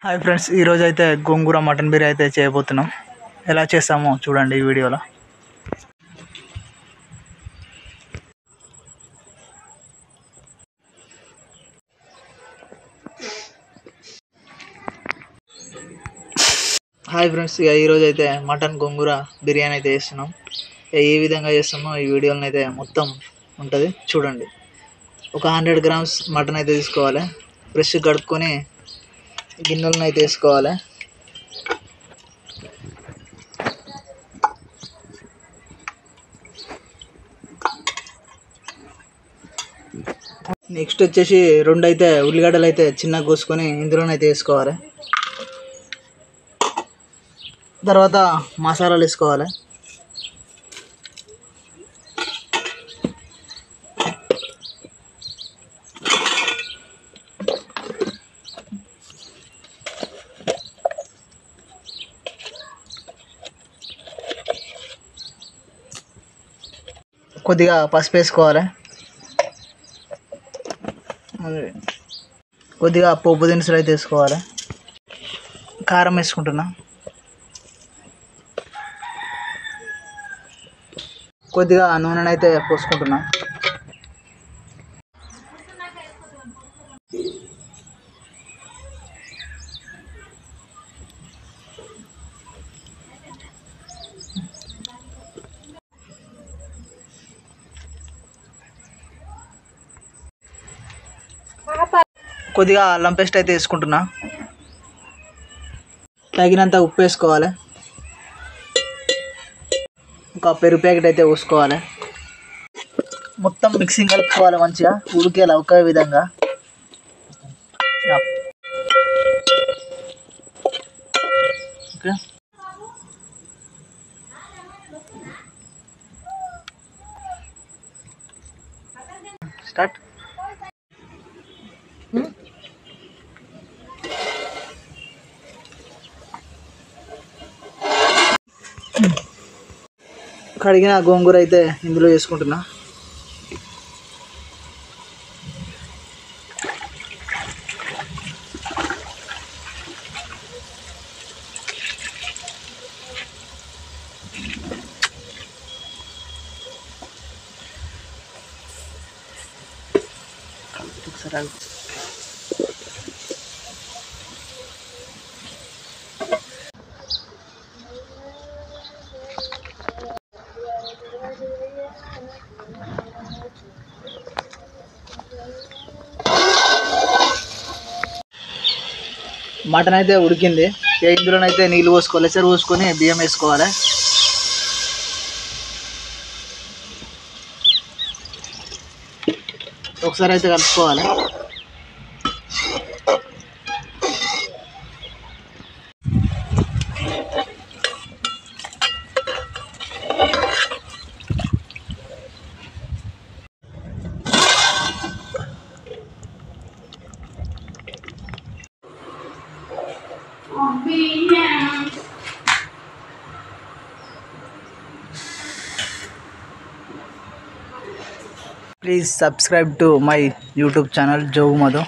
Hi friends, ఈరోజు అయితే గోంగూర mutton biryani అయితే చేయబోతున్నాం. ఎలా చేస్తామో చూడండి ఈ వీడియోలో. హాయ్ ఫ్రెండ్స్, ఈరోజు అయితే మటన్ గోంగూర బిర్యానీ అయితే చేస్తున్నాం. ఏ విధంగా చేస్తామో ఈ వీడియోలో అయితే మొత్తం ఉంటుంది చూడండి. ఒక 100 గ్రామ్స్ మటన్ అయితే తీసుకోవాలి. ఫ్రెష్ కడుక్కొని గిన్నెలను అయితే వేసుకోవాలి. నెక్స్ట్ వచ్చేసి 2 అయితే ఉల్లిగడ్డలు అయితే చిన్నగా కోసుకొని ఇందులోనైతే వేసుకోవాలి. తర్వాత మసాలాలు వేసుకోవాలి. కొద్దిగా పసుపు వేసుకోవాలి. కొద్దిగా పోపు దినుసులు అయితే వేసుకోవాలి. కారం వేసుకుంటున్నా. కొద్దిగా నూనె అయితే పోసుకుంటున్నా. కొద్దిగా అల్లం పేస్ట్ అయితే వేసుకుంటున్నా. తగినంత ఉప్పు వేసుకోవాలి. ఒక పెరుగు ప్యాకెట్ అయితే పోసుకోవాలి. మొత్తం మిక్సింగ్ కలుపుకోవాలి. మంచిగా ఉడికేలా ఒకే విధంగా. Okay, start. కడిగిన గోంగూర అయితే ఇందులో వేసుకుంటున్నా. ఒకసారి మటన్ అయితే ఉడికింది. ఇందులోనైతే నీళ్ళు పోసుకోవాలి. ఎసరు పోసుకొని బియ్యం వేసుకోవాలి. ఒకసారి అయితే కలుపుకోవాలి. Please subscribe to my YouTube channel Joe Madhu.